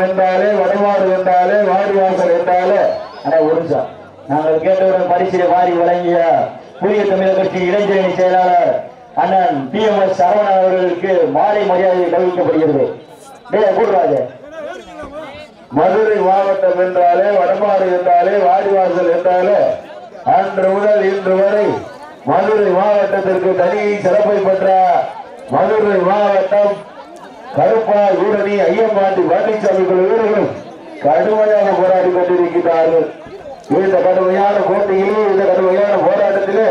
என்றாலே வடமாடு என்றாலே வாடிவாசல் என்றாலே ஒருசா நாங்கள் கேட்டவுடன் பரிசிலை வாரி வழங்கிய புதிய தமிழக கட்சி இளைஞரணி செயலாளர் அண்ணன் PMS சரவணன் அவர்களுக்கு மாலை மரியாதை கவனிக்கப்படுகிறது. மதுரை மாவட்டம் என்றாலே வடமாடு என்றாலே வாடிவாசல் என்றாலே அன்று முதல் இன்று வரை மதுரை மாவட்டத்திற்கு தனி சிறப்பை பெற்ற மதுரை மாவட்டம் கருப்பா ஊரணி ஐயம்பாண்டி பழனிசாமிகள் வீரர்களும் கடுமையாக போராடி கொண்டிருக்கிறார்கள். இந்த கடுமையான போட்டியிலே இந்த கடுமையான போராட்டத்திலே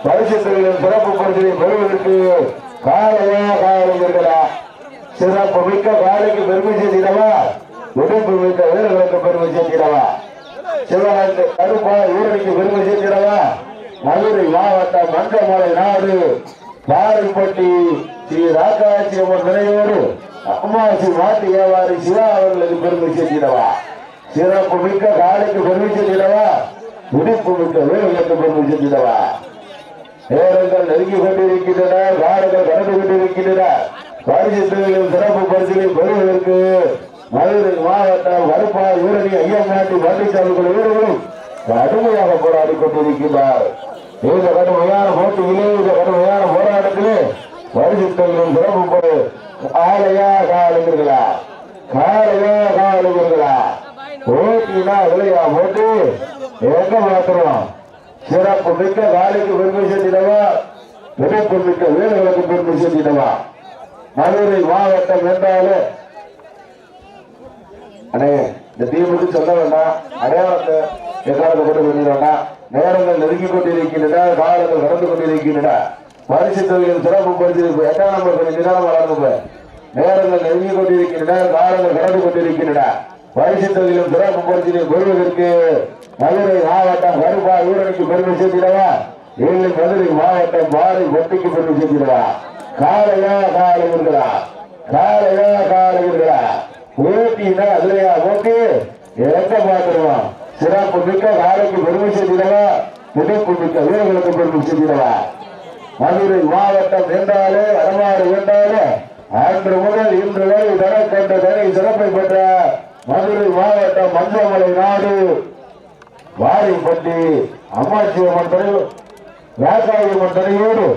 பரிசுகளின் சிறப்பு பரிசிலை பெறுவதற்கு காலையா காலையா சிறப்பு மிக்க காலைக்கு பெருமை செய்திடவா, உடம்பு மிக்க வீரர்களுக்கு பெருமை செய்திடவா, சிவகங்கை கருப்பா ஊரணிக்கு பெருமை செய்திடவா, மதுரை மாவட்டம் மஞ்சமலை நாடு பாறைப்பட்டி ஸ்ரீ ராக்காட்சி அம்மன் நினைவோடு அம்மாசி மாட்டு வியாபாரி சிவா அவர்களுக்கு பெருமை சேர்த்திடவா, சிறப்பு மிக்க காலைக்கு பெருமை சேர்த்திடவா, துடிப்பு மிக்க வீரர்களுக்கு பெருமை சேர்த்திடவா. நேரங்கள் நெருங்கி கொண்டிருக்கின்றன, காலங்கள் கடந்து கொண்டிருக்கின்றன. பரிசுகளின் சிறப்பு பரிசிலை பெறுவதற்கு மதுரை மாவட்டம் கருப்பா ஊரணி ஐயம்பாண்டி பழனிசாமிகள் வீரர்களும் கடுமையாக போராடி கொண்டிருக்கின்றார். இந்த கடுமையான போட்டியிலே இந்த கடுமையான போராட்டத்திலே பரிசுகளின் சிறப்பு காலையா காலைகளா காலையா காலைகளா போட்டினா விளையா போட்டு எங்க மாத்திரம் சிறப்பு மிக்க காலைக்கு பெருமை சேர்த்திடவா, சிறப்பு மிக்க வீரர்களுக்கு பெருமை சேர்த்திடவா. மதுரை மாவட்டம் என்றாலே அண்ணே இந்த டீமுக்கு சொல்ல வேண்டாம், அடையாளத்தை எக்காலத்தை கொண்டு பண்ணிட வேண்டாம். நேரங்கள் நெருங்கி கொண்டிருக்கின்றன, காலங்கள் கடந்து கொண்டிருக்கின்றன. பரிசு தொகையில் சிறப்பு பரிசு 8ஆம் நம்பர் கொஞ்சம் நிதானம் வளர்ந்து நேரங்கள் நெருங்கி கொண்டிருக்கின்றன, காலங்கள் கடந்து கொண்டிருக்கின்றன. பரிசு தொகையிலும் சிறப்பு பரிசிலை பெறுவதற்கு மதுரை மாவட்டம் கருப்பா ஊரணிக்கு பெருமை சேர்த்திடவா, இல்லை மதுரை மாவட்டம் பாறை பொட்டிக்கு பெருமை சேர்த்திடவா. காலையா காலையா காலையா காலையா போட்டினா அதுலையா போட்டி எங்க பாத்துருவோம். சிறப்பு மிக்க காலைக்கு பெருமை சேர்த்திடவா, துடிப்பு மிக்க வீரர்களுக்கு பெருமை சேர்த்திடவா. மதுரை மாவட்டம் என்றாலே வடமாடு என்றாலே அன்று முதல் இன்று வரை தனக்கொண்ட தனி சிறப்பை பெற்ற மதுரை மாவட்டம் மஞ்சமலை நாடு வாரிப்பட்டி அம்மாச்சி அம்மன் தலைவர் ராசாயம்மன் தலைவோடு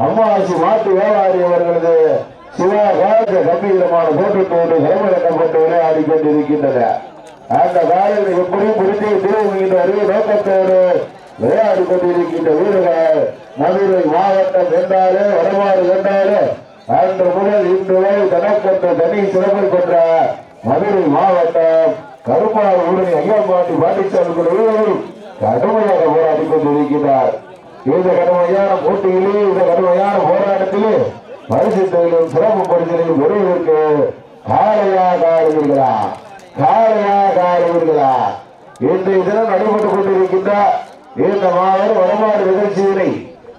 அம்மாசி மாட்டு வியாபாரி அவர்களது சிவாகாச கம்பீரமான தோற்றத்தோடு களமிறக்கப்பட்டு விளையாடி கொண்டிருக்கின்றன. அந்த காலையில் எப்படி பிடித்து திருவுகின்ற அறிவு நோக்கத்தோடு விளையாடி கொண்டிருக்கின்ற வீரர்கள் மதுரை மாவட்டம் என்றாலே வடமாடு என்றாலே அன்று முதல் இன்று வரை தனக்கொண்ட தனி சிறப்பை பெற்ற மதுரை மாவட்டம் கருப்பா ஊரணி ஐயம்பாண்டி பழனிசாமிகள் வீரர்களும் கடுமையாக போராடி கொண்டிருக்கிறார். இந்த கடுமையான போட்டியிலே இந்த கடுமையான போராட்டத்திலே பரிசு தொகையிலும் சிறப்பு பரிசிலையும் பெறுவதற்கு காலையா காலையா காலையா காலையா இன்றைய தினம் நடைபெற்றுக் கொண்டிருக்கின்ற இந்த மாவட்ட வடமாடு நிகழ்ச்சியினை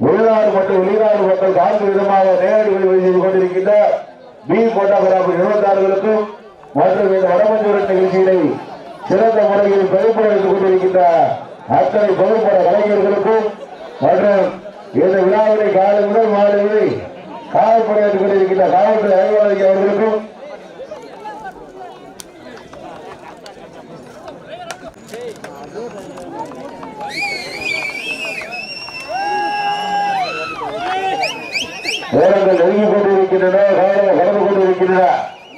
உள்நாடு மற்றும் வெளிநாடு மக்கள் 4 விதமாக நேரடி செய்து கொண்டிருக்கின்ற பி போட்டோகிராபர் நிறுவனத்தார்களுக்கும் மற்றும் இந்த வடமஞ்சூர் நிகழ்ச்சியினை சிறந்த முறையில் பதிப்பட வைத்துக் கொண்டிருக்கின்ற அத்தனை புகைப்பட கலைஞர்களுக்கும் மற்றும் இந்த விழாவினை காலை முதல் மாலை வரை காவல்படையாற்றிக் கொண்டிருக்கின்ற காவல்துறை அலுவலக அவர்களுக்கும் நேரங்கள் நெருங்கி கொண்டிருக்கின்றன, காலங்கள் கடந்து கொண்டிருக்கின்றன.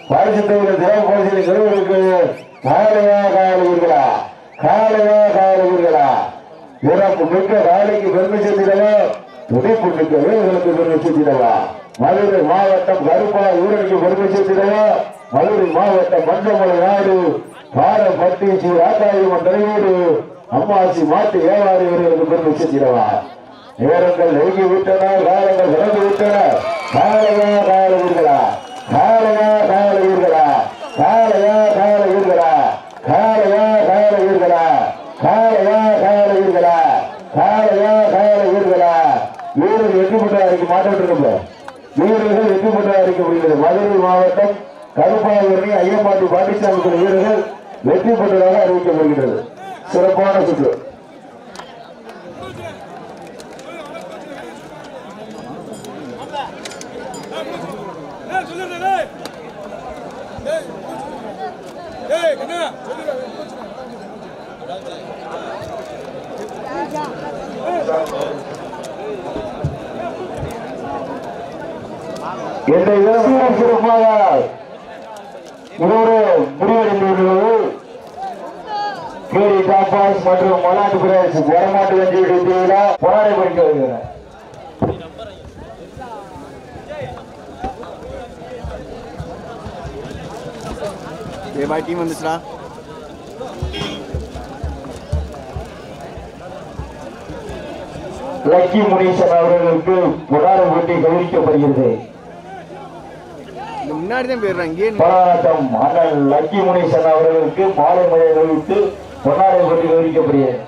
பரிசு தொகையில் சிறப்பு பரிசிலை பெறுவதற்கு காலையா காலையா காலையா காலையா சிறப்பு மிக்க காலைக்கு பெருமை சேர்த்திடவா, துடிப்பு மிக்க வீரர்களுக்கு பெருமை சேர்த்திடவா. மதுரை மாவட்டம் கருப்பா ஊரணிக்கு பெருமை சேர்த்திடவா, மதுரை மாவட்டம் மஞ்சமலை நாடு பாறைப்பட்டி ஸ்ரீ ராக்காயம்மன் தலைவோடு அம்மாசி மாட்டு வியாபாரி வீரர்களுக்கு பெருமை சேர்த்திடவா. நேரங்கள் நெருங்கி விட்டன, காலங்கள் கடந்து விட்டன. காலையா காலையா காலையா காலையா காலையா காலையா காலையா காலையா காலையா காலையா காலையா காலையா வீரர்கள் வெற்றி பெற்ற அறிக்கை மாற்றப்பட்டிருக்க வீரர்கள் வெற்றி பெற்ற அறிக்கை முடிகிறது. மதுரை மாவட்டம் கருப்பா ஊரணி ஐயம்பாண்டி பழனிசாமிகள் வீரர்கள் வெற்றி பெற்றதாக அறிவிக்கப்படுகிறது. சிறப்பான சுற்று. சிறப்பாக இன்னொரு முடிவடைந்துள்ளது. கேடி டாப்பாஸ் மற்றும் மலாட்டு பிரதேச வரமாட்டு வண்டியுடைய போராடி படிக்க வருகிறார். டீம் வந்துச்சுடா. லக்கி முனீசன் அவர்களுக்கு போராட போட்டி கவனிக்கப்படுகிறது. முன்னாடி தான் போயிடுறாங்க. போராட்டம் அண்ணன் லக்கி முனீசன் அவர்களுக்கு மாலை மழை கழித்து பொன்னாடை போட்டி கவனிக்கப்படுகிறது.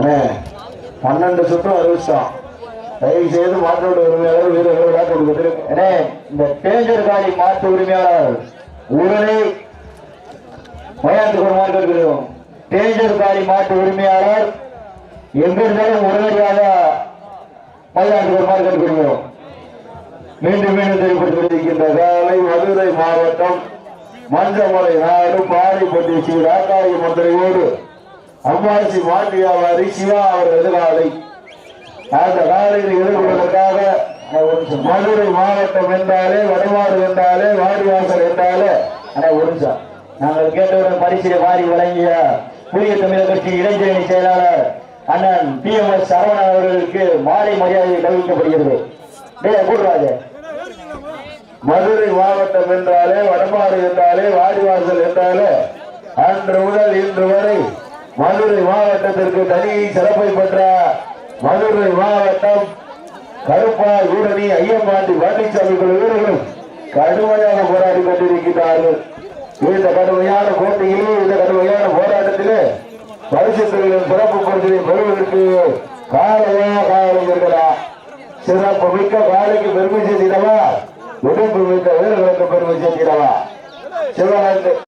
அண்ணே 12 சுற்றம் அறிவிச்சோம். தயவு செய்து மாற்றோட உரிமையாளர் வீரர்கள் விளையாட்டு கொடுத்துருக்கே. இந்த டேஞ்சர் காடி மாற்று உரிமையாளர் உடனே மயானத்துக்கு ஒரு மார்க் எடுக்கிறோம். டேஞ்சர் காடி மாற்று உரிமையாளர் எங்கிருந்தாலும் உடனடியாக மயானத்துக்கு ஒரு மார்க் எடுக்கிறோம். மீண்டும் மீண்டும் தெளிவுபடுத்தியிருக்கின்ற காலை மதுரை மாவட்டம் மஞ்சமலை நாடு பாரிப்பட்டி ஸ்ரீ ராக்காயி மந்திரையோடு அம்மாசி மாட்டு வியாபாரி சிவா அவர் எதிராளி அந்த காலையில் எதிர்கொள்வதற்காக மதுரை மாவட்டம் என்றாலே வடமாடு என்றாலே வாடிவாசல் என்றாலே ஒருசா நாங்கள் கேட்டவுடன் பரிசீலை வாரி வழங்கிய புதிய தமிழக கட்சி இளைஞரணி செயலாளர் அண்ணன் PMS சரவணன் அவர்களுக்கு மாலை மரியாதை கவனிக்கப்படுகிறது. கூடுறாங்க. மதுரை மாவட்டம் என்றாலே வடமாடு என்றாலே வாடிவாசல் என்றாலே அன்று முதல் இன்று வரை மதுரை மாவட்டத்திற்கு தனி சிறப்பை பெற்ற மதுரை மாவட்டம் கருப்பாய் ஊரணி ஐயம்பாண்டி பழனிசாமி வீரர்களும் கடுமையாக போராடி கொண்டிருக்கிறார்கள். இந்த கடுமையான போட்டியிலே இந்த கடுமையான போராட்டத்திலே பரிசு தொழிலின் சிறப்பு பரிசை பெறுவதற்கு காலையா சிறப்பு மிக்க காலைக்கு பெருமை சேர்த்திடவா, உடம்பு மிக்க வீரர்களுக்கு பெருமை சேர்த்திடவா. சிவகங்கை